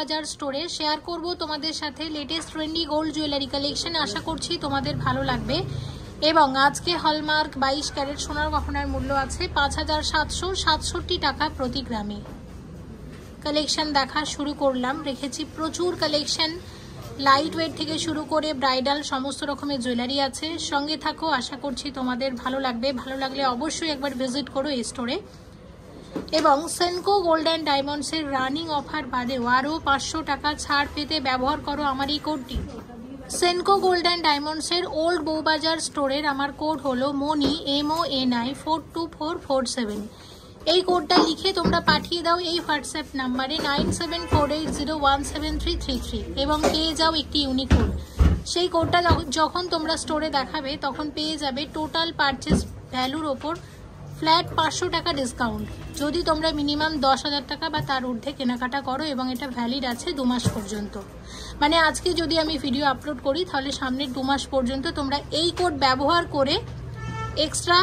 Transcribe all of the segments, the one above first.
বউবাজার স্টোরে শেয়ার করব তোমাদের সাথে latest trendy gold jewellery collection. আশা করছি তোমাদের ভালো লাগবে। এবং আজকে হলমার্ক 22 ক্যারেট সোনার গহনার মূল্য আছে 5767 টাকা প্রতি গ্রামে। কালেকশন দেখা শুরু করলাম। রেখেছি প্রচুর কালেকশন, লাইট ওয়েট থেকে শুরু করে ব্রাইডাল সমস্ত রকমের জুয়েলারি আছে। সঙ্গে থাকো, আশা করছি তোমাদের ভালো লাগবে। ভালো লাগলে অবশ্যই একবার ভিজিট করো এই স্টোরে। এবং সেনকো গোল্ড অ্যান্ড ডায়মন্ডসের রানিং অফার বাদেও আরও 500 টাকা ছাড় পেতে ব্যবহার করো আমার এই কোডটি। সেনকো গোল্ড অ্যান্ড ডায়মন্ডসের ওল্ড বউবাজার স্টোরের আমার কোড হলো মনি MONI 42447। এই কোডটা লিখে তোমরা পাঠিয়ে দাও এই হোয়াটসঅ্যাপ নাম্বারে 9748017333 এবং পেয়ে যাও একটি ইউনিক কোড। সেই কোডটা যখন তোমরা স্টোরে দেখাবে তখন পেয়ে যাবে টোটাল পারচেস ভ্যালুর ওপর ফ্ল্যাট 500 টাকা ডিসকাউন্ট, যদি তোমরা মিনিমাম 10,000 টাকা বা তার ঊর্ধ্বে কেনাকাটা করো। এবং এটা ভ্যালিড আছে 2 মাস পর্যন্ত। মানে আজকে যদি আমি ভিডিও আপলোড করি তাহলে সামনের 2 মাস পর্যন্ত তোমরা এই কোড ব্যবহার করে এক্সট্রা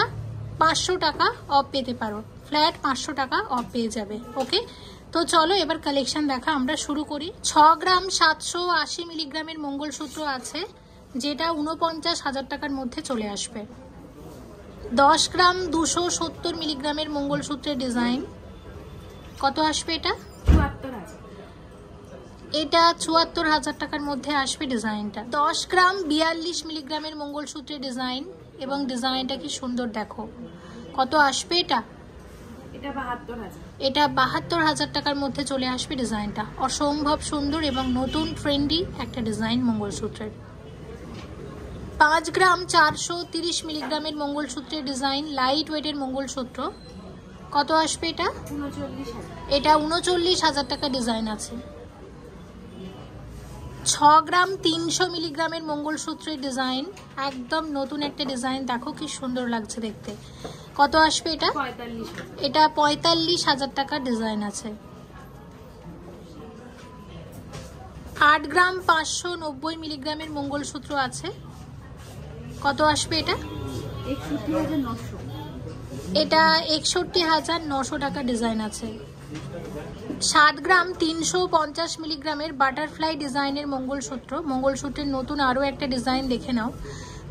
500 টাকা অফ পেতে পারো। ফ্ল্যাট 500 টাকা অফ পেয়ে যাবে। ওকে, তো চলো এবার কালেকশন দেখা আমরা শুরু করি। 6 গ্রাম 780 মিলিগ্রামের মঙ্গলসূত্র আছে, যেটা 49,000 টাকার মধ্যে চলে আসবে। 10 গ্রাম 270 মিলিগ্রামের মঙ্গলসূত্রের ডিজাইন কত আসবে? এটা 74,000 টাকার মধ্যে আসবে ডিজাইনটা। 10 গ্রাম 42 মিলিগ্রামের মঙ্গলসূত্রের ডিজাইন, এবং ডিজাইনটা কি সুন্দর দেখো। কত আসবে এটা? এটা 72,000 টাকার মধ্যে চলে আসবে ডিজাইনটা। অসম্ভব সুন্দর এবং নতুন ট্রেন্ডি একটা ডিজাইন মঙ্গলসূত্রের। 5 গ্রাম 430 মিলিগ্রামের মঙ্গলসূত্রের ডিজাইন, লাইট ওয়েটের মঙ্গলসূত্র। কত আসবে এটা? 39,000। এটা 39,000 টাকা ডিজাইন আছে। 6 গ্রাম 300 মিলিগ্রামের মঙ্গলসূত্রের ডিজাইন, একদম নতুন একটা ডিজাইন, দেখো কি সুন্দর লাগছে দেখতে। কত আসবে এটা? 45,000। এটা 45,000 টাকার ডিজাইন আছে। 8 গ্রাম 590 মিলিগ্রামের মঙ্গলসূত্র আছে। কত আসবে এটা? 61,900। এটা 61,900 টাকা ডিজাইন আছে। 7 গ্রাম 350 মিলিগ্রামের বাটারফ্লাই ডিজাইনের মঙ্গলসূত্র। মঙ্গলসূত্রের নতুন আরও একটা ডিজাইন দেখে নাও।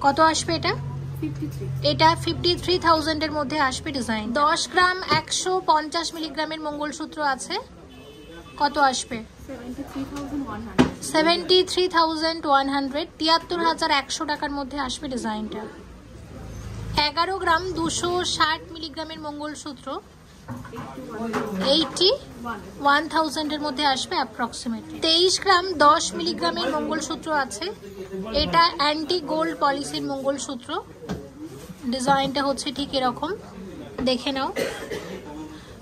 কত আসবে এটা? 53। এটা 53,000 এর মধ্যে আসবে ডিজাইন। 10 গ্রাম 150 মিলিগ্রামের মঙ্গলসূত্র আছে। কত আসবে? 73,100। 73,100 টাকার মধ্যে আসবে ডিজাইনটা। 11 গ্রাম 260 মিলিগ্রামের মঙ্গলসূত্র, 81,000 এর মধ্যে আসবে অ্যাপ্রক্সিমেটলি। 23 গ্রাম 10 মিলিগ্রামের মঙ্গলসূত্র আছে। এটা অ্যান্টি গোল্ড পলিসির মঙ্গলসূত্র। ডিজাইনটা হচ্ছে ঠিক এরকম, দেখে নাও।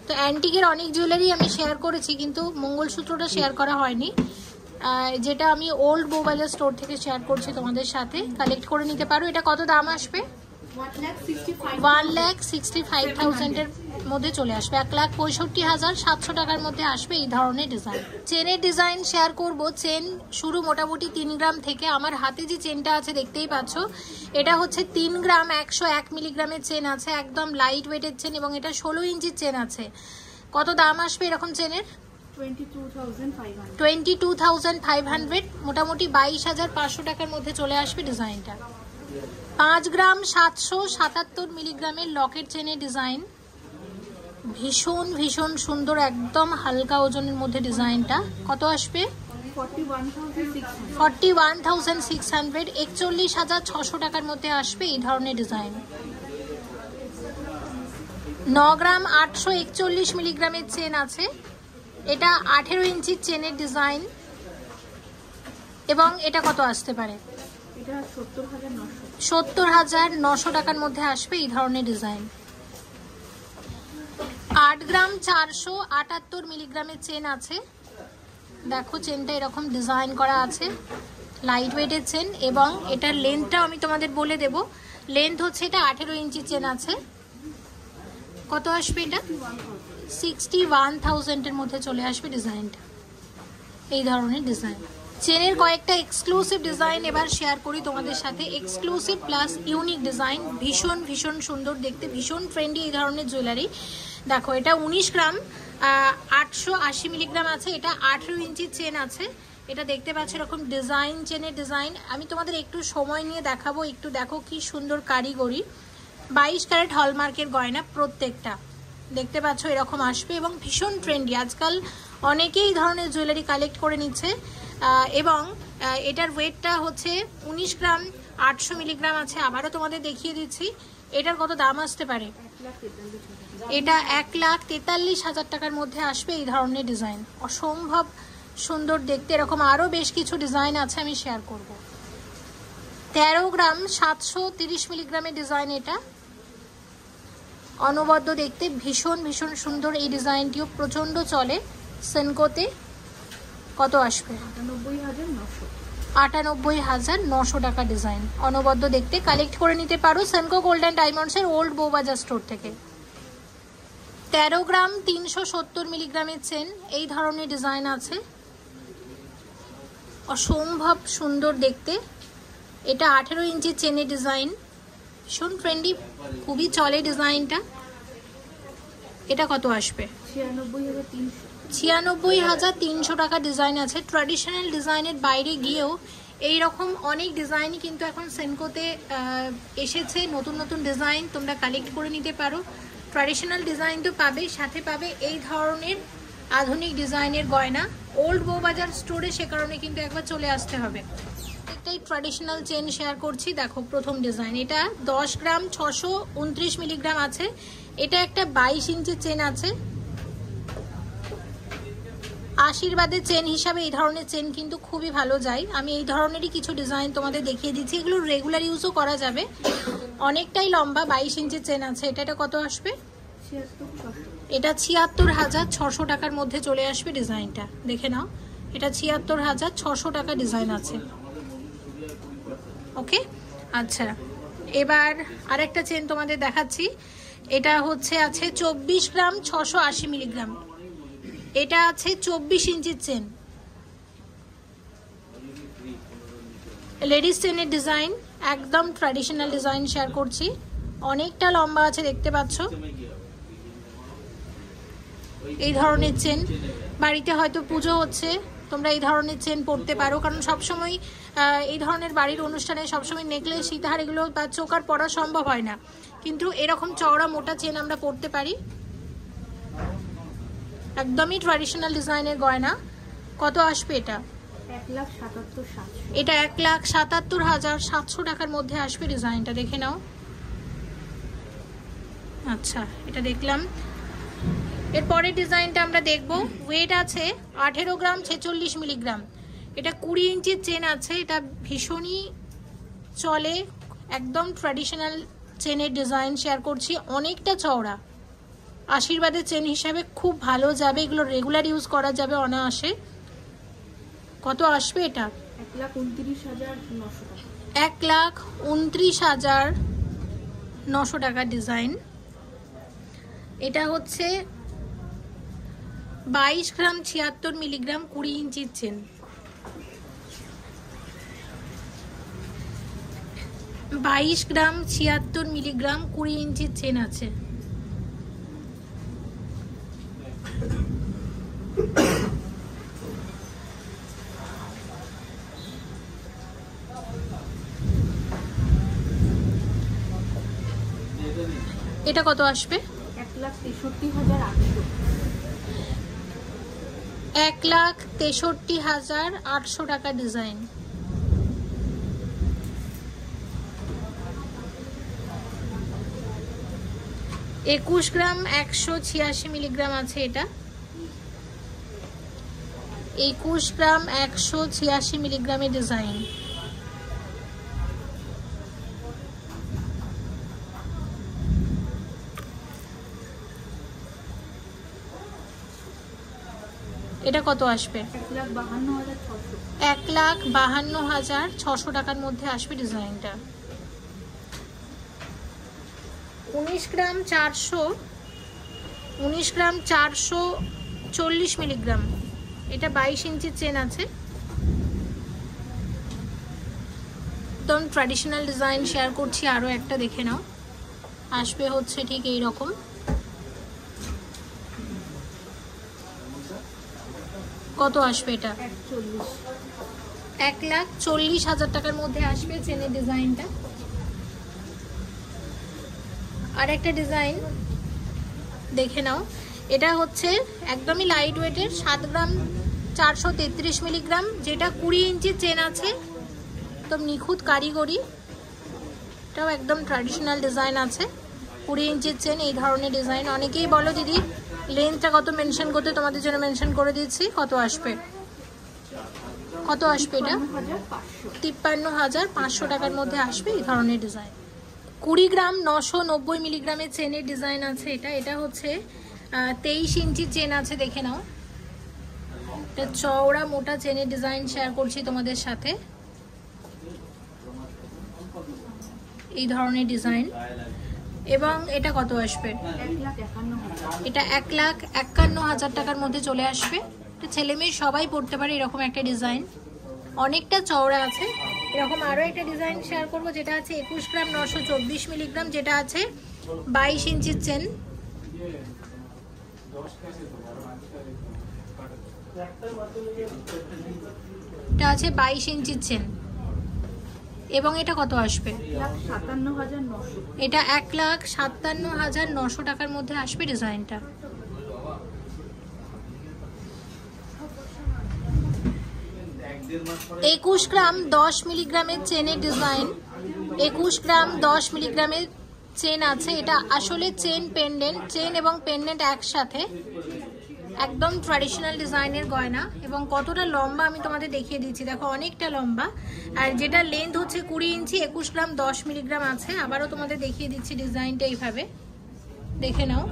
তো অ্যান্টিকের অনেক জুয়েলারি আমি শেয়ার করেছি, কিন্তু মঙ্গলসূত্রটা শেয়ার করা হয়নি, যেটা আমি ওল্ড বউবাজার স্টোর থেকে শেয়ার করছি তোমাদের সাথে। কালেক্ট করে নিতে পারো। এটা কত দাম আসবে? 1,65,000 এর মধ্যে চলে আসবে। 1,65,700 টাকার মধ্যে আসবে এই ধরনের ডিজাইন। চেনের ডিজাইন শেয়ার করব। চেন শুরু মোটামুটি 3 গ্রাম থেকে। আমার হাতে যে চেনটা আছে দেখতেই পাচ্ছ, এটা হচ্ছে 3 গ্রাম 101 মিলিগ্রামের চেন আছে, একদম লাইট ওয়েটের চেন, এবং এটা 16 ইঞ্চির চেন আছে। কত দাম আসবে এরকম চেনের? 22,500। মোটামুটি 22,500 টাকার মধ্যে চলে আসবে ডিজাইনটা। 5 গ্রাম 777 মিলিগ্রামের লকেট চেনের ডিজাইন, ভীষণ ভীষণ সুন্দর, একদম হালকা ওজনের মধ্যে ডিজাইনটা। কত আসবে? 41,600। 41,600 টাকার মধ্যে আসবে এই ধরনের ডিজাইন। 9 গ্রাম 841 মিলিগ্রামের চেন আছে। এটা 18 ইঞ্চির চেনের ডিজাইন, এবং এটা কত আসতে পারে? 70,900 টাকার মধ্যে আসবে এই ধরনের ডিজাইন। 8 গ্রাম 478 মিলিগ্রামের চেন আছে। দেখো চেনটা এরকম ডিজাইন করা আছে, লাইট ওয়েটের চেন, এবং এটার লেন্থটা আমি তোমাদের বলে দেব। লেন্থ হচ্ছে এটা 18 ইঞ্চি চেন আছে। কত আসবে এটা? 61,000 এর মধ্যে চলে আসবে ডিজাইনটা। এই ধরনের ডিজাইন। চেনের কয়েকটা এক্সক্লুসিভ ডিজাইন এবার শেয়ার করি তোমাদের সাথে। এক্সক্লুসিভ প্লাস ইউনিক ডিজাইন, ভীষণ ভীষণ সুন্দর দেখতে, ভীষণ ট্রেন্ডি এই ধরনের জুয়েলারি। দেখো এটা 19 গ্রাম 880 মিলিগ্রাম আছে। এটা 18 ইঞ্চির চেন আছে। এটা দেখতে পাচ্ছ এরকম ডিজাইন, চেনের ডিজাইন। আমি তোমাদের একটু সময় নিয়ে দেখাবো, একটু দেখো কি সুন্দর কারিগরি। 22 ক্যারেট হলমার্কের গয়না প্রত্যেকটা, দেখতে পাচ্ছ এরকম আসবে এবং ভীষণ ট্রেন্ডি। আজকাল অনেকেই ধরনের জুয়েলারি কালেক্ট করে নিচ্ছে এবং এটার ওয়েটটা হচ্ছে 19 গ্রাম, 800 মিলিগ্রাম আছে। আবারও তোমাদের দেখিয়ে দিচ্ছি এটার কত দাম আসতে পারে। এটা 1,43,000 টাকার মধ্যে আসবে এই ধরনের ডিজাইন। অসম্ভব সুন্দর দেখতে। এরকম আরও বেশ কিছু ডিজাইন আছে, আমি শেয়ার করব। 13 গ্রাম 730 মিলিগ্রামের ডিজাইন। এটা অনবদ্য দেখতে, ভীষণ ভীষণ সুন্দর। এই ডিজাইনটিও প্রচণ্ড চলে সেনকোতে। কত আসবে? 98,900 টাকা ডিজাইন। অনবদ্য দেখতে, কালেক্ট করে নিতে পারো সেনকো গোল্ড অ্যান্ড ডায়মন্ডসের ওল্ড বৌবাজার স্টোর থেকে। 13 গ্রাম 370 মিলিগ্রামের চেন। এই ধরনের ডিজাইন আছে, অসম্ভব সুন্দর দেখতে। এটা 18 ইঞ্চির চেনের ডিজাইন, ভীষণ ট্রেন্ডি, খুবই চলে ডিজাইনটা। এটা কত আসবে? 96,300 টাকা ডিজাইন আছে। ট্র্যাডিশনাল ডিজাইনের বাইরে গিয়েও এই রকম অনেক ডিজাইনই কিন্তু এখন সেনকোতে এসেছে। নতুন নতুন ডিজাইন তোমরা কালেক্ট করে নিতে পারো। ট্র্যাডিশনাল ডিজাইন তো পাবে, সাথে পাবে এই ধরনের আধুনিক ডিজাইনের গয়না। ওল্ড বৌবাজার স্টোরে সে কারণে কিন্তু একবার চলে আসতে হবে। একটাই ট্র্যাডিশনাল চেন শেয়ার করছি, দেখো প্রথম ডিজাইন। এটা 10 গ্রাম 629 মিলিগ্রাম আছে। এটা একটা 22 ইঞ্চির চেন আছে। আশীর্বাদের চেন হিসাবে এই ধরনের চেন কিন্তু খুবই ভালো যায়। আমি এই ধরনেরই কিছু ডিজাইন তোমাদের দেখিয়ে দিচ্ছি। এগুলো রেগুলার ইউজও করা যাবে। অনেকটাই লম্বা, 22 ইঞ্চির চেন আছে। এটা কত আসবে? এটা 76,600 টাকার মধ্যে চলে আসবে ডিজাইনটা। দেখে নাও, এটা 76,600 টাকা ডিজাইন আছে। ওকে, আচ্ছা এবার আরেকটা চেন তোমাদের দেখাচ্ছি। এটা হচ্ছে আছে 24 গ্রাম 680 মিলিগ্রাম। এটা আছে 24 ইঞ্চির চেন, লেডিস চেনের ডিজাইন, একদম ট্র্যাডিশনাল ডিজাইন শেয়ার করছি। অনেকটা লম্বা আছে, দেখতে পাচ্ছ। এই ধরনের চেন, বাড়িতে হয়তো পুজো হচ্ছে, তোমরা এই ধরনের চেন পরতে পারো। কারণ সবসময় এই ধরনের বাড়ির অনুষ্ঠানে সবসময় নেকলেস, সীতাহার এগুলো বা চোকার পরা সম্ভব হয় না, কিন্তু এরকম চওড়া মোটা চেন আমরা পরতে পারি। একদমই ট্র্যাডিশনাল ডিজাইনের গয়না। কত আসবে এটা? 1,77,700। এটা 1,77,700 টাকার মধ্যে আসবে ডিজাইনটা। দেখে নাও। আচ্ছা, এটা দেখলাম। এরপরের ডিজাইনটা আমরা দেখব। ওয়েট আছে 18 গ্রাম 46 মিলিগ্রাম। এটা 20 ইঞ্চির চেন আছে। এটা ভীষণই চলে, একদম ট্র্যাডিশনাল চেনের ডিজাইন শেয়ার করছি। অনেকটা চওড়া, আশীর্বাদের চেন হিসাবে খুব ভালো যাবে। এগুলো রেগুলার ইউজ করা যাবে অনায়াসে। কত আসবে এটা? 1,29,900 টাকা। 1,29,900 টাকার ডিজাইন। এটা হচ্ছে 22 গ্রাম 76 মিলিগ্রাম, 20 ইঞ্চির চেন। 22 গ্রাম 76 মিলিগ্রাম, 20 ইঞ্চির চেন আছে। এটা কত আসবে? 1,63,800। 1,63,800 টাকা ডিজাইন। একুশ গ্রাম 186 মিলিগ্রাম আছে। এটা 21 গ্রাম 186 মিলিগ্রামের ডিজাইন। এটা কত আসবে? 1,52,600 টাকার মধ্যে আসবে ডিজাইনটা। 19 গ্রাম 440 মিলিগ্রাম। এটা 22 ইঞ্চির চেন আছে। একদম ট্র্যাডিশনাল ডিজাইন শেয়ার করছি। আরও একটা দেখে নাও, আসবে হচ্ছে ঠিক এই রকম। কত আসবে এটা? 1,40,000 টাকার মধ্যে আসবে চেনের ডিজাইনটা। আর একটা ডিজাইন দেখে নাও, এটা হচ্ছে একদমই লাইট ওয়েটের 7 গ্রাম 433 মিলিগ্রাম, যেটা 20 ইঞ্চির চেন আছে, একদম নিখুঁত কারিগরি। এটাও একদম ট্র্যাডিশনাল ডিজাইন আছে, 20 ইঞ্চির চেন, এই ধরনের ডিজাইন। অনেকেই বলো দিদি লেন্থটা কত মেনশন করতে, তোমাদের জন্য মেনশন করে দিচ্ছি। কত আসবে? কত আসবে এটা? 53,500 টাকার মধ্যে আসবে এই ধরনের ডিজাইন। 20 গ্রাম 990 মিলিগ্রামের চেনের ডিজাইন আছে এটা। এটা হচ্ছে 23 ইঞ্চির চেন আছে, দেখে নাও। এটা চওড়া মোটা চেনের ডিজাইন শেয়ার করছি তোমাদের সাথে, এই ধরনের ডিজাইন। এবং এটা কত আসবে? এটা 1,51,000 টাকার মধ্যে চলে আসবে। এটা ছেলে মেয়ে সবাই পড়তে পারে এরকম একটা ডিজাইন, অনেকটা চওড়া আছে। এরকম আরও একটা ডিজাইন শেয়ার করবো, যেটা আছে 21 গ্রাম 924 মিলিগ্রাম, যেটা আছে 22 ইঞ্চির চেন। এটা আছে 22 ইঞ্চির চেন। এবং এটা কত আসবে? এটা 1,57,900 টাকার মধ্যে আসবে ডিজাইনটা। একুশ গ্রাম 10 মিলিগ্রামের চেনের ডিজাইন। 21 গ্রাম 10 মিলিগ্রামের চেন আছে। এটা আসলে চেন পেন্ডেন্ট, চেন এবং পেন্ডেন্ট একসাথে, একদম ট্র্যাডিশনাল ডিজাইনের গয়না। এবং কতটা লম্বা আমি তোমাদের দেখিয়ে দিচ্ছি, দেখো অনেকটা লম্বা। আর যেটা লেন্থ হচ্ছে 20 ইঞ্চি, 21 গ্রাম 10 মিলিগ্রাম আছে। আবারও তোমাদের দেখিয়ে দিচ্ছি ডিজাইনটা এইভাবে, দেখে নাও।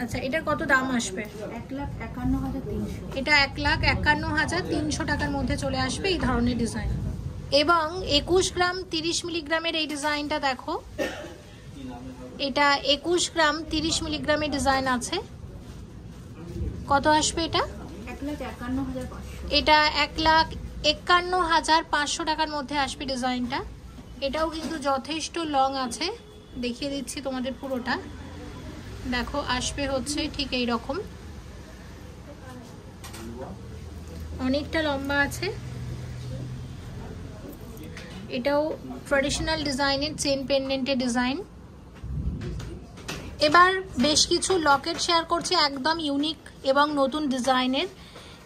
আচ্ছা, এটার কত দাম আসবে? 1,51,300। এটা 1,51,300 টাকার মধ্যে চলে আসবে এই ধরনের ডিজাইন। এবং 21 গ্রাম 30 মিলিগ্রামের এই ডিজাইনটা দেখো, এটা 21 গ্রাম 30 মিলিগ্রামের ডিজাইন আছে। কত আসবে এটা? 1,51,500। এটা 1,51,500 টাকার মধ্যে আসবে ডিজাইনটা। এটাও কিন্তু যথেষ্ট লং আছে, দেখিয়ে দিচ্ছি তোমাদের পুরোটা। দেখো আসবে হচ্ছে ঠিক এই রকম, অনেকটা লম্বা আছে। এটাও ট্র্যাডিশনাল ডিজাইনের চেন পেন্ডেন্টের ডিজাইন। এবার বেশ কিছু লকেট শেয়ার করছি, একদম ইউনিক এবং নতুন ডিজাইনের।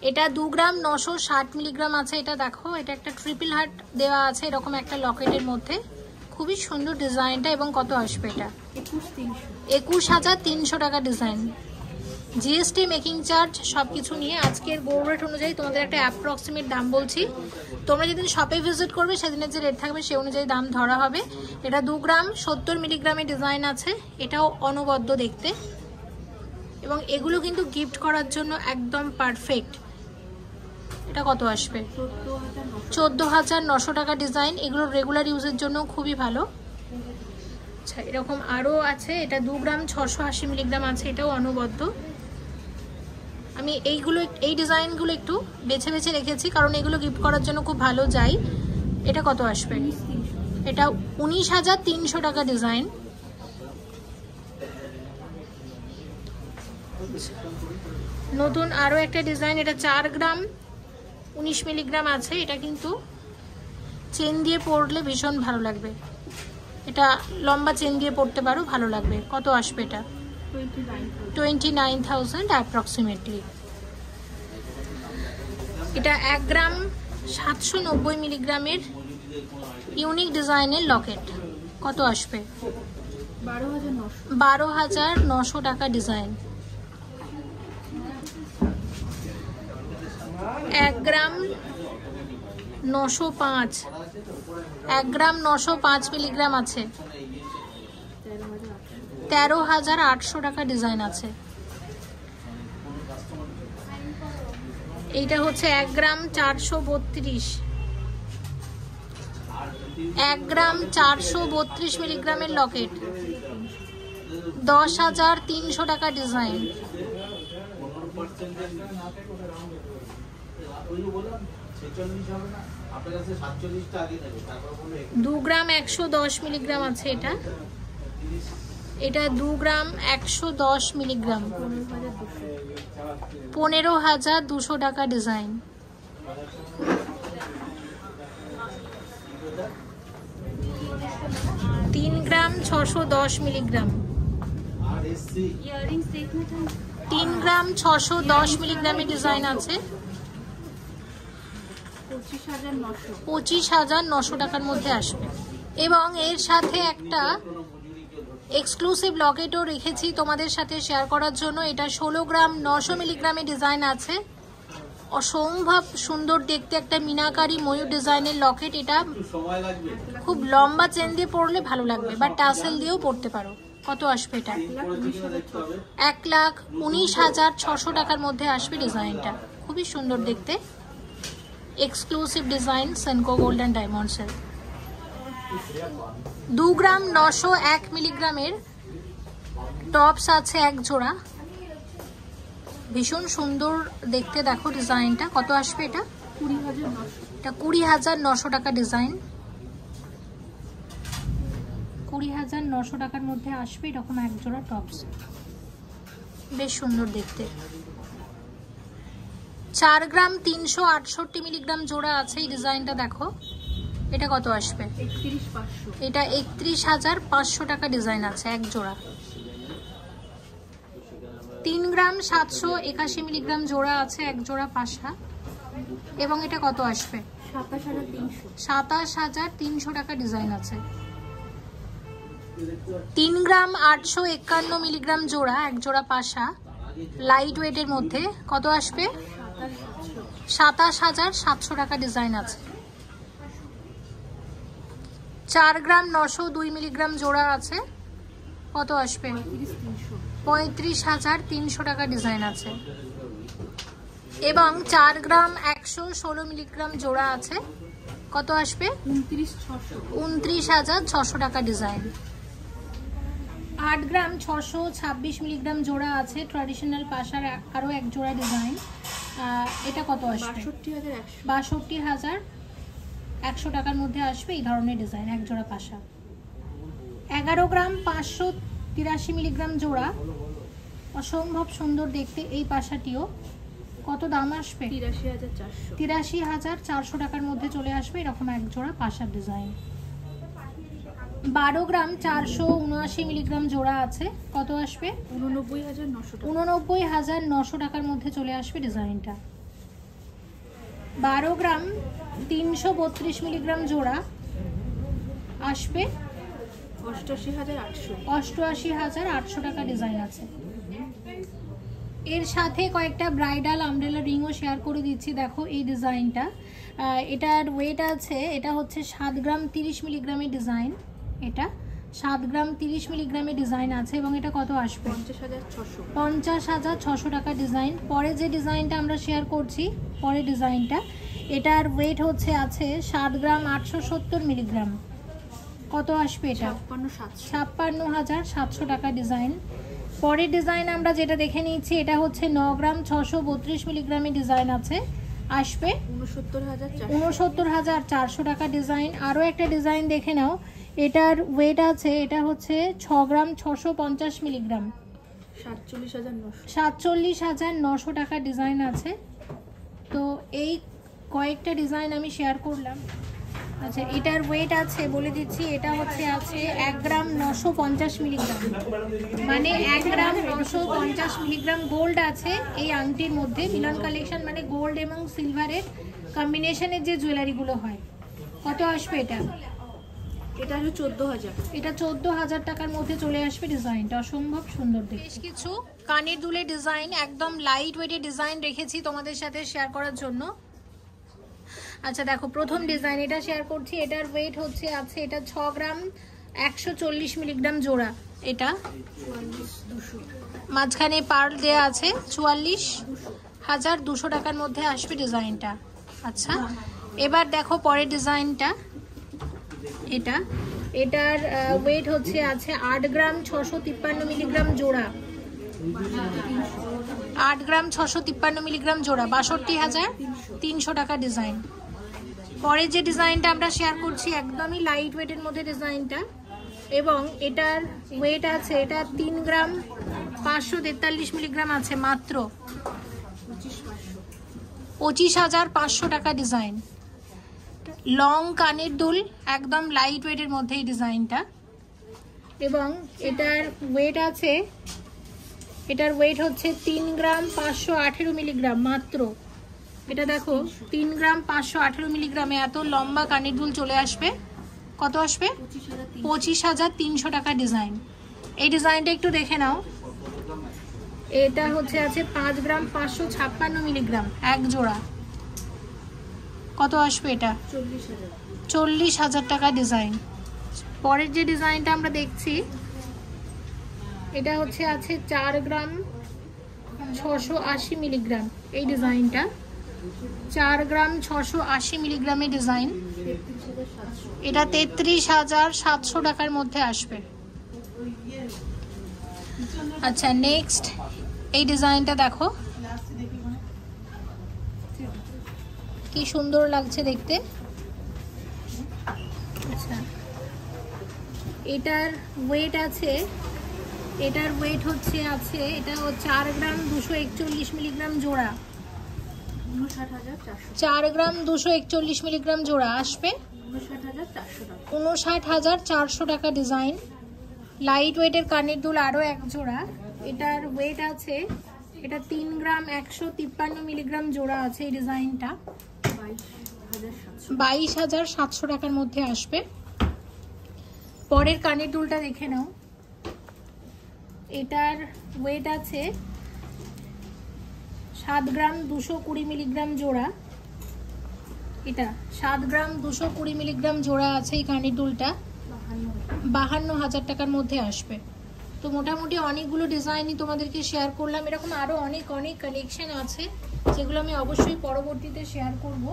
এটা 2 গ্রাম 960 মিলিগ্রাম আছে। এটা দেখো, এটা একটা ট্রিপল হার্ট দেওয়া আছে এরকম একটা লকেটের মধ্যে, খুবই সুন্দর ডিজাইনটা। এবং কত আসবে এটা? 21,300 টাকা ডিজাইন। জিএসটি, মেকিং চার্জ সব কিছু নিয়ে আজকের গোল্ড রেট অনুযায়ী তোমাদের একটা অ্যাপ্রক্সিমেট দাম বলছি। তোমরা যেদিন শপে ভিজিট করবে সেদিনের যে রেট থাকবে সেই অনুযায়ী দাম ধরা হবে। এটা 2 গ্রাম 70 মিলিগ্রামের ডিজাইন আছে। এটাও অনবদ্য দেখতে, এবং এগুলো কিন্তু গিফট করার জন্য একদম পারফেক্ট। এটা কত আসবে? 14,900 টাকা ডিজাইন। এগুলো রেগুলার ইউজের জন্য খুবই ভালো। আচ্ছা, এরকম আরও আছে। এটা 2 গ্রাম 680 মিলিগ্রাম আছে। এটাও অনবদ্য। আমি এই ডিজাইনগুলো একটু বেছে বেছে রেখেছি, কারণ এগুলো গিফট করার জন্য খুব ভালো যায়। এটা কত আসবে? এটা 19,300 টাকা ডিজাইন। নতুন আরও একটা ডিজাইন, এটা 4 গ্রাম 19 মিলিগ্রাম আছে। এটা কিন্তু চেন দিয়ে পরলে ভীষণ ভালো লাগবে, এটা লম্বা চেন দিয়ে পরতে পারো, ভালো লাগবে। কত আসবে এটা? 29,000 অ্যাপ্রক্সিমেটলি। এটা 1 গ্রাম 790 মিলিগ্রামের ইউনিক ডিজাইনের লকেট। কত আসবে? 12,900 টাকা ডিজাইন। 1 গ্রাম 905, 1 গ্রাম 905 মিলিগ্রাম আছে। 13,800 টাকা ডিজাইন আছে। এইটা হচ্ছে 1 গ্রাম 432, 1 গ্রাম 432 মিলিগ্রামের লকেট, 10,300 টাকা ডিজাইন। 2 গ্রাম 110 মিলিগ্রাম আছে। এটা এটা 2 গ্রাম 110 মিলিগ্রাম, 15,200 টাকা ডিজাইন। 3 গ্রাম 610 মিলিগ্রাম, 3 গ্রাম 610 মিলিগ্রামের ডিজাইন আছে, 25,900 টাকার মধ্যে আসবে। এবং এর সাথে একটা এক্সক্লুসিভ লকেটও রেখেছি তোমাদের সাথে শেয়ার করার জন্য। এটা 16 গ্রাম 900 মিলিগ্রামের ডিজাইন আছে, অসম্ভব সুন্দর দেখতে একটা মিনাকারি ময়ূর ডিজাইনের লকেট। এটা খুব লম্বা চেন দিয়ে পরলে ভালো লাগবে, বা টাসেল দিয়েও পরতে পারো। কত আসবে এটা? 1,19,600 টাকার মধ্যে আসবে ডিজাইনটা। খুবই সুন্দর দেখতে, exclusive design Senco gold and ডায়মন্ডসের। 2 গ্রাম 901 মিলিগ্রামের টপস আছে এক জোড়া, ভীষণ সুন্দর দেখতে। দেখো ডিজাইনটা কত আসবে এটা? 20,900 টাকা ডিজাইন, 20,900 টাকার মধ্যে আসবে এরকম এক জোড়া টপস, বেশ সুন্দর দেখতে। 4 গ্রাম 368 মিলিগ্রাম জোড়া আছে এই ডিজাইনটা। দেখো এটা কত আসবে? 31,500। এটা 31,500 টাকা ডিজাইন আছে এক জোড়া। 3 গ্রাম 781 মিলিগ্রাম জোড়া আছে এক জোড়া পাশা, এবং এটা কত আসবে? 27,300 টাকা ডিজাইন আছে। 3 গ্রাম 851 মিলিগ্রাম জোড়া এক জোড়া পাশা, লাইট ওয়েটের মধ্যে, কত আসবে? 27,700 টাকা ডিজাইন আছে। 4 গ্রাম 902 মিলিগ্রাম জোড়া আছে, কত আসবে? 35,300 টাকা ডিজাইন আছে। এবং 4 গ্রাম 116 মিলিগ্রাম জোড়া আছে, কত আসবে? 29,600 টাকা ডিজাইন। 8 গ্রাম 626 মিলিগ্রাম জোড়া আছে ট্র্যাডিশনাল পাশার আরও এক জোড়া ডিজাইন, এটা কত আসবে? 62,100 টাকার মধ্যে আসবে এই ধরনের ডিজাইন এক জোড়া পাশা। 11 গ্রাম 583 মিলিগ্রাম জোড়া, অসম্ভব সুন্দর দেখতে এই পাশাটিও, কত দাম আসবে? 83,400 টাকার মধ্যে চলে আসবে এরকম এক জোড়া পাশার ডিজাইন। 12 গ্রাম 479 মিলিগ্রাম জোড়া আছে, কত আসবে? 89,900 টাকার মধ্যে চলে আসবে ডিজাইনটা। 12 গ্রাম 332 মিলিগ্রাম জোড়া আসবে 88,800 টাকা ডিজাইন আছে। এর সাথে কয়েকটা ব্রাইডাল আমব্রেলা রিংও শেয়ার করে দিচ্ছি। দেখো এই ডিজাইনটা, এটার ওয়েট আছে, এটা হচ্ছে 7 গ্রাম 30 মিলিগ্রামের ডিজাইন, এটা 7 গ্রাম 30 মিলিগ্রামের ডিজাইন আছে, এবং এটা কত আসবে? 50,600 টাকা ডিজাইন। পরে যে ডিজাইনটা আমরা শেয়ার করছি, পরের ডিজাইনটা, এটার ওয়েট হচ্ছে আছে 7 গ্রাম 870 মিলিগ্রাম, কত আসবে এটা? 56,700 টাকা ডিজাইন। পরের ডিজাইন আমরা যেটা দেখে নিচ্ছি, এটা হচ্ছে 9 গ্রাম 632 মিলিগ্রামের ডিজাইন আছে, আসবে 69,400 টাকা ডিজাইন। আরও একটা ডিজাইন দেখে নাও, এটার ওয়েট আছে, এটা হচ্ছে 6 গ্রাম 650 মিলিগ্রাম, 47,900 টাকা ডিজাইন আছে। তো এই কয়েকটা ডিজাইন আমি শেয়ার করলাম। আচ্ছা, এটার ওয়েট আছে বলে দিচ্ছি, এটা হচ্ছে আছে 1 গ্রাম 950 মিলিগ্রাম, মানে 1 গ্রাম 950 মিলিগ্রাম গোল্ড আছে এই আংটির মধ্যে। মিলন কালেকশন মানে গোল্ড এবং সিলভারের কম্বিনেশনের যে জুয়েলারিগুলো হয়। কত আসবে এটা? এটা হলো 14,000। এটা 14,000 টাকার মধ্যে চলে আসবে ডিজাইনটা, অসম্ভব সুন্দর দেখতে। বেশ কিছু কানের দুলের ডিজাইন, একদম লাইট ওয়েটের ডিজাইন রেখেছি তোমাদের সাথে শেয়ার করার জন্য। আচ্ছা দেখো, প্রথম ডিজাইন এটা শেয়ার করছি, এটার ওয়েট হচ্ছে আছে, এটা 6 গ্রাম 140 মিলিগ্রাম জোড়া, এটা মাঝখানে পার্ল দেয়া আছে, 44,200 টাকার মধ্যে আসবে ডিজাইনটা। আচ্ছা, এবার দেখো পরের ডিজাইনটা, এটার ওয়েট হচ্ছে আছে 8 গ্রাম 653 মিলিগ্রাম জোড়া, 8 গ্রাম 653 মিলিগ্রাম জোড়া, 62,300 টাকা ডিজাইন। পরে যে ডিজাইনটা আমরা শেয়ার করছি, একদমই লাইট ওয়েটের মধ্যে ডিজাইনটা, এবং এটার ওয়েট আছে, এটা 3 গ্রাম 543 মিলিগ্রাম আছে, মাত্র 25,500 টাকা ডিজাইন। লং কানের দুল, একদম লাইট ওয়েটের মধ্যে এই ডিজাইনটা। এবং এটার ওয়েট আছে, এটার ওয়েট হচ্ছে 3 গ্রাম 518 মিলিগ্রাম মাত্র। এটা দেখো 3 গ্রাম 518 মিলিগ্রামে এত লম্বা কানের দুল চলে আসবে। কত আসবে? 25,300 টাকা ডিজাইন। এই ডিজাইনটা একটু দেখে নাও। এটা হচ্ছে আছে 5 গ্রাম 556 মিলিগ্রাম এক জোড়া। কত আসবে এটা? 40,000 টাকা ডিজাইন। পরের যে ডিজাইনটা আমরা দেখছি এটা হচ্ছে আছে 4 গ্রাম 680 মিলিগ্রাম। এই ডিজাইনটা 4 গ্রাম 680 মিলিগ্রামের ডিজাইন। এটা 33,700 টাকার মধ্যে আসবে। আচ্ছা, নেক্সট এই ডিজাইনটা দেখো কি সুন্দর লাগছে দেখতে। আচ্ছা, এটার ওয়েট আছে, এটার ওয়েট হচ্ছে আছে এটা 4 গ্রাম 241 মিলিগ্রাম জোড়া। 4 গ্রাম 241 মিলিগ্রাম জোড়া আসবে 59,400 টাকা ডিজাইন। লাইট ওয়েটের কানের দুল আরও এক জোড়া। এটার ওয়েট আছে, এটা 3 গ্রাম 153 মিলিগ্রাম জোড়া আছে। এই ডিজাইনটা 22,700 টাকার মধ্যে আসবে। পরের কানের দুলটা দেখে নাও। এটার ওয়েট আছে 7 গ্রাম 220 মিলিগ্রাম জোড়া। এটা 7 গ্রাম 220 মিলিগ্রাম জোড়া আছে এই কানের দুলটা। 52,000 টাকার মধ্যে আসবে। তো মোটামুটি অনেকগুলো ডিজাইনই তোমাদেরকে শেয়ার করলাম। এরকম আরও অনেক কালেকশন আছে যেগুলো আমি অবশ্যই পরবর্তীতে শেয়ার করব।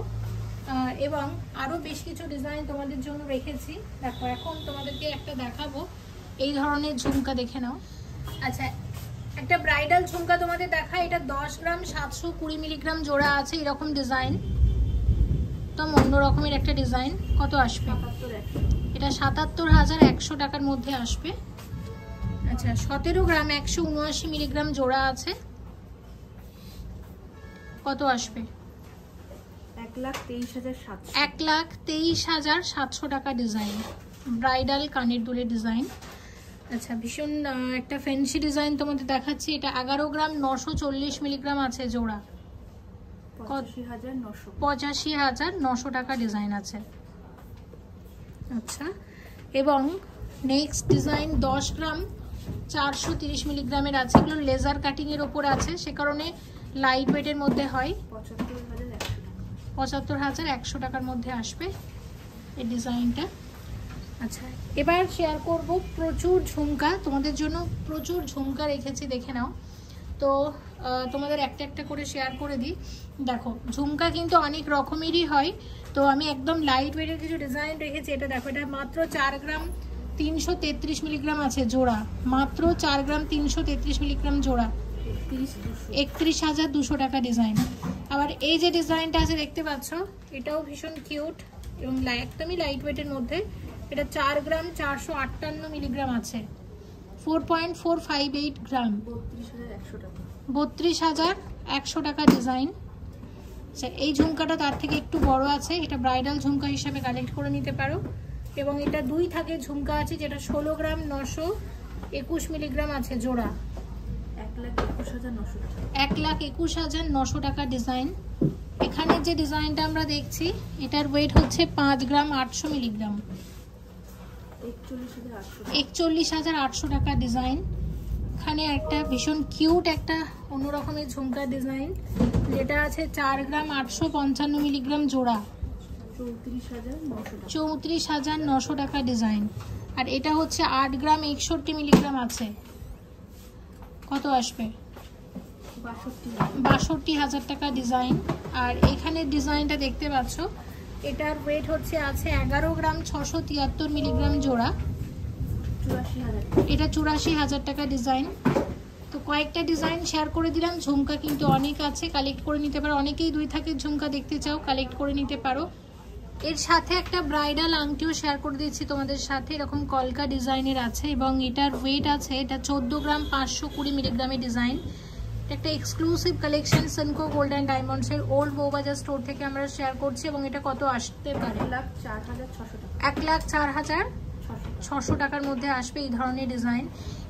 এবং আরও বেশ কিছু ডিজাইন তোমাদের জন্য রেখেছি। দেখো এখন তোমাদেরকে একটা দেখাবো, এই ধরনের ঝুমকা দেখে নাও। আচ্ছা, একটা ব্রাইডাল ঝুমকা তোমাদের দেখা। এটা 10 গ্রাম 720 মিলিগ্রাম জোড়া আছে। এরকম ডিজাইন, তো অন্য রকমের একটা ডিজাইন। কত আসবে? এটা 77,100 টাকার মধ্যে আসবে। আচ্ছা, 17 গ্রাম 179 মিলিগ্রাম জোড়া আছে। কত আসবে? 1,23,700 টাকা ডিজাইন, ব্রাইডাল কানের দুলের ডিজাইন। আচ্ছা, ভীষণ একটা ফ্যান্সি ডিজাইন তোমাদের দেখাচ্ছি। এটা 11 গ্রাম 940 মিলিগ্রাম আছে জোড়া। 85,900 টাকা ডিজাইন আছে। আচ্ছা, এবং নেক্সট ডিজাইন 10 গ্রাম 430 মিলিগ্রামের আছে। এগুলো লেজার কাটিংয়ের ওপর আছে, সে কারণে লাইট ওয়েটের মধ্যে হয়। 75,100 টাকার মধ্যে আসবে এই ডিজাইনটা। আচ্ছা, এবার শেয়ার করব প্রচুর ঝুমকা তোমাদের জন্য। প্রচুর ঝুমকা রেখেছি, দেখে নাও। তো তোমাদের একটা একটা করে শেয়ার করে দিই। দেখো, ঝুমকা কিন্তু অনেক রকমেরই হয়, তো আমি একদম লাইট ওয়েটের কিছু ডিজাইন রেখেছি। এটা দেখো, এটা মাত্র 4 গ্রাম 333 মিলিগ্রাম আছে জোড়া। মাত্র 4 গ্রাম 333 মিলিগ্রাম জোড়া, 31,200 টাকা ডিজাইন। আবার এই যে ডিজাইনটা আছে দেখতে পাচ্ছ, এটাও ভীষণ কিউট এবং একদমই লাইট ওয়েটের মধ্যে। এটা 4 গ্রাম 458 মিলিগ্রাম আছে, 4.458 গ্রাম, 32,100 টাকা ডিজাইন। আচ্ছা, এই ঝুমকাটা তার থেকে একটু বড় আছে। এটা ব্রাইডাল ঝুমকা হিসাবে কালেক্ট করে নিতে পারো। এবং এটা 2 থাকে ঝুমকা আছে, যেটা 16 গ্রাম 921 মিলিগ্রাম আছে জোড়া, 1,21,900 টাকা ডিজাইন। এখানে যে ডিজাইনটা আমরা দেখছি, এটার ওয়েট হচ্ছে 5 গ্রাম 800 মিলিগ্রাম, 41,800 টাকা ডিজাইন। এখানে একটা ভীষণ কিউট একটা অন্য রকমের ঝুমকা ডিজাইন, যেটা আছে 4 গ্রাম 855 মিলিগ্রাম জোড়া, 34,900 টাকা ডিজাইন। আর এটা হচ্ছে 8 গ্রাম 61 মিলিগ্রাম আছে। কত আসবে? 62,000 টাকা ডিজাইন। আর এখানে ডিজাইনটা দেখতে পাচ্ছ, এটার ওয়েট হচ্ছে আছে 11 গ্রাম 673 মিলিগ্রাম জোড়া, এটা 84,000 টাকা ডিজাইন। তো কয়েকটা ডিজাইন শেয়ার করে দিলাম। ঝুমকা কিন্তু অনেক আছে, কালেক্ট করে নিতে পারো। অনেকেই 2 থাকের ঝুমকা দেখতে চাও, কালেক্ট করে নিতে পারো। এর সাথে একটা ব্রাইডাল আংটিও শেয়ার করে দিচ্ছি তোমাদের সাথে, এরকম কলকা ডিজাইনের আছে এবং এটার ওয়েট আছে, এটা 14 গ্রাম 520 মিলিগ্রামের ডিজাইন। একটা exclusive collection Senco gold and ডায়মন্ডসের ওল্ড বউবাজার স্টোর থেকে আমরা শেয়ার করছি এবং এটা কত আসতে পারে? 1,04,600 টাকার মধ্যে আসবে এই ধরনের ডিজাইন।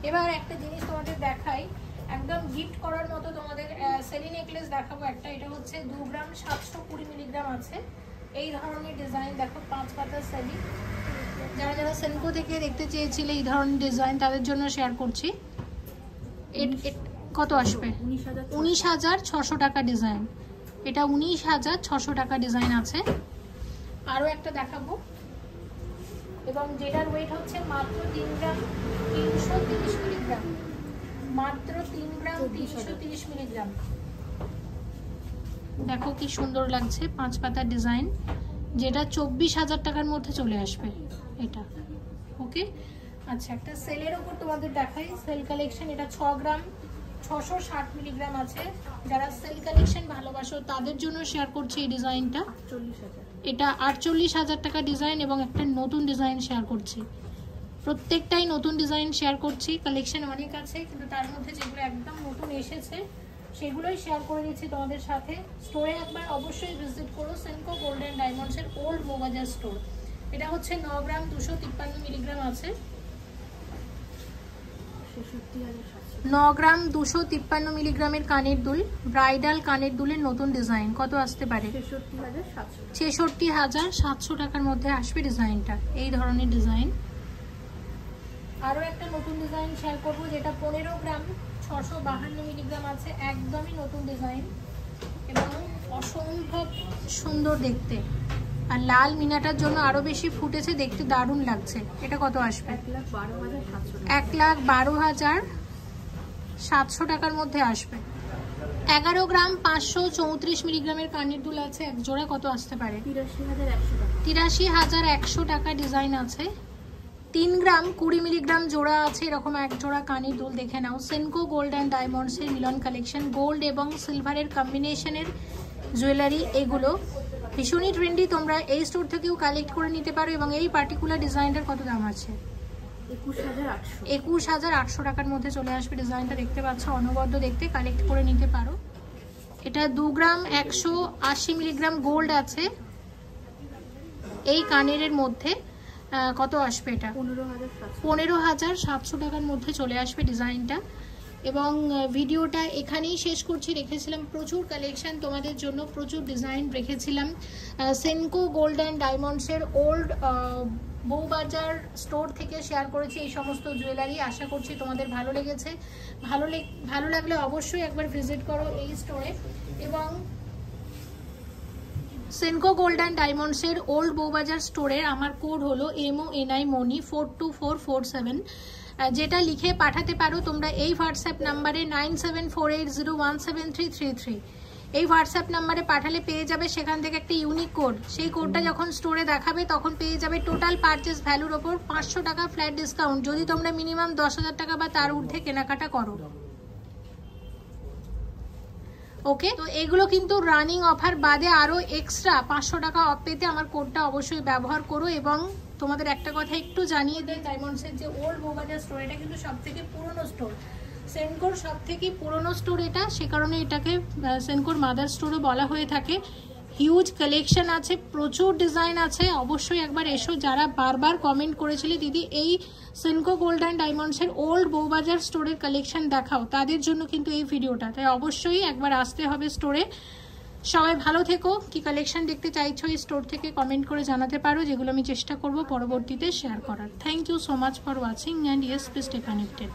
এবার একটা জিনিস তোমাদের দেখাই, একদম গিফট করার মতো তোমাদের সেলি নেকলেস দেখাবো একটা। এটা হচ্ছে 2 গ্রাম 720 মিলিগ্রাম আছে, এই ধরনের ডিজাইন দেখো, 5 পাতার সেলি। যারা যারা সেনকো থেকে দেখতে চেয়েছিলে এই ধরনের ডিজাইন তাদের জন্য শেয়ার করছি। কত আসবে? 19,600 টাকা ডিজাইন। এটা 19,600 টাকা ডিজাইন আছে। আরও একটা দেখাবো এবং যেটার ওয়েট হচ্ছে মাত্র 3 গ্রাম 330 মিলিগ্রাম, মাত্র 3 গ্রাম 330 মিলিগ্রাম। দেখো কি সুন্দর লাগছে, 5 পাতার ডিজাইন, যেটা 24,000 টাকার মধ্যে চলে আসবে এটা। ওকে, আচ্ছা একটা সেলের ওপর তোমাদের দেখাই, সেল কালেকশন। এটা 6 গ্রাম 660 মিলিগ্রাম আছে। যারা সেল কালেকশন ভালোবাসো তাদের জন্য শেয়ার করছি এই ডিজাইনটা। এটা 48,000 টাকা ডিজাইন এবং একটা নতুন ডিজাইন শেয়ার করছি। প্রত্যেকটাই নতুন ডিজাইন শেয়ার করছি, কালেকশন অনেক আছে কিন্তু তার মধ্যে যেগুলো একদম নতুন এসেছে সেগুলোই শেয়ার করে দিচ্ছি তোমাদের সাথে। স্টোরে একবার অবশ্যই ভিজিট করো, সেনকো গোল্ড অ্যান্ড ডায়মন্ডসের ওল্ড বউবাজার স্টোর। এটা হচ্ছে 9 গ্রাম 253 মিলিগ্রাম আছে, 9 গ্রাম 253 মিলিগ্রামের কানের দুল, ব্রাইডাল কানের দুলের নতুন ডিজাইন। কত আসতে পারে? 66,700 টাকার মধ্যে আসবে ডিজাইনটা, এই ধরনের ডিজাইন। আরও একটা নতুন ডিজাইন শেয়ার করবো, যেটা 15 গ্রাম 652 মিলিগ্রাম আছে, একদমই নতুন ডিজাইন এবং অসম্ভব সুন্দর দেখতে। আর লাল মিনাটার জন্য আরো বেশি ফুটেছে, দেখতে দারুণ লাগছে। এটা কত আসবে? 1,12,700 টাকার মধ্যে আসবে। 11 গ্রাম 534 মিলিগ্রামের কানের দুল আছে এক জোড়া। কত আসতে পারে? 83,100 টাকা ডিজাইন আছে। 3 গ্রাম 20 মিলিগ্রাম জোড়া আছে এরকম এক জোড়া কানের দুল। দেখে নাও, সেনকো গোল্ড অ্যান্ড ডায়মন্ডসের মিলন কালেকশন, গোল্ড এবং সিলভারের কম্বিনেশনের জুয়েলারি। এগুলো ভীষণই ট্রেন্ডি, তোমরা এই স্টোর থেকেও কালেক্ট করে নিতে পারো। এবং এই পার্টিকুলার ডিজাইনটার কত দাম আছে? 21,800 টাকার মধ্যে চলে আসবে ডিজাইনটা। দেখতে পাচ্ছ, অনবদ্য দেখতে, কালেক্ট করে নিতে পারো। এটা 2 গ্রাম 180 মিলিগ্রাম গোল্ড আছে এই কানের মধ্যে। কত আসবে এটা? 15,700 টাকার মধ্যে চলে আসবে ডিজাইনটা। এবং ভিডিওটা এখানেই শেষ করছি। রেখেছিলাম প্রচুর কালেকশন তোমাদের জন্য, প্রচুর ডিজাইন রেখেছিলাম। সেনকো গোল্ড অ্যান্ড ডায়মন্ডসের ওল্ড বউবাজার স্টোর থেকে শেয়ার করেছি এই সমস্ত জুয়েলারি। আশা করছি তোমাদের ভালো লেগেছে। ভালো লাগলে অবশ্যই একবার ভিজিট করো এই স্টোরে। এবং সেনকো গোল্ড অ্যান্ড ডায়মন্ডসের ওল্ড বউবাজার স্টোরের আমার কোড হলো MONI মনি 42447, যেটা লিখে পাঠাতে পারো তোমরা এই হোয়াটসঅ্যাপ নাম্বারে 9748017333। এই হোয়াটসঅ্যাপ নাম্বারে পাঠালে পেয়ে যাবে সেখান থেকে একটা ইউনিক কোড। সেই কোডটা যখন স্টোরে দেখাবে তখন পেয়ে যাবে টোটাল পারচেস ভ্যালুর ওপর 500 টাকা ফ্ল্যাট ডিসকাউন্ট, যদি তোমরা মিনিমাম 10,000 টাকা বা তার ঊর্ধ্বে কেনাকাটা করো। ওকে, তো এগুলো কিন্তু রানিং অফার বাদে আরও এক্সট্রা 500 টাকা অফ পেতে আমার কোডটা অবশ্যই ব্যবহার করো। এবং তোমাদের একটা কথা একটু জানিয়ে দেয়, ডায়মন্ডসের যে ওল্ড বউবাজার স্টোর, এটা কিন্তু সব থেকে পুরনো স্টোর, সেনকোর সব থেকে পুরনো স্টোর এটা, সে কারণে এটাকে সেনকোর মাদার স্টোরও বলা হয়ে থাকে। হিউজ কালেকশন আছে, প্রচুর ডিজাইন আছে। অবশ্যই একবার এসো। যারা বারবার কমেন্ট করেছিলে দিদি এই সেনকো গোল্ড অ্যান্ড ডায়মন্ডসের ওল্ড বউবাজার স্টোরের কালেকশন দেখাও, তাদের জন্য কিন্তু এই ভিডিওটা, তাই অবশ্যই একবার আসতে হবে স্টোরে। সবাই ভালো থেকো। কি কালেকশন দেখতে চাইছো এই স্টোর থেকে কমেন্ট করে জানাতে পারো, যেগুলো আমি চেষ্টা করব পরবর্তীতে শেয়ার করার। Thank you so much for watching and yes, please stay connected.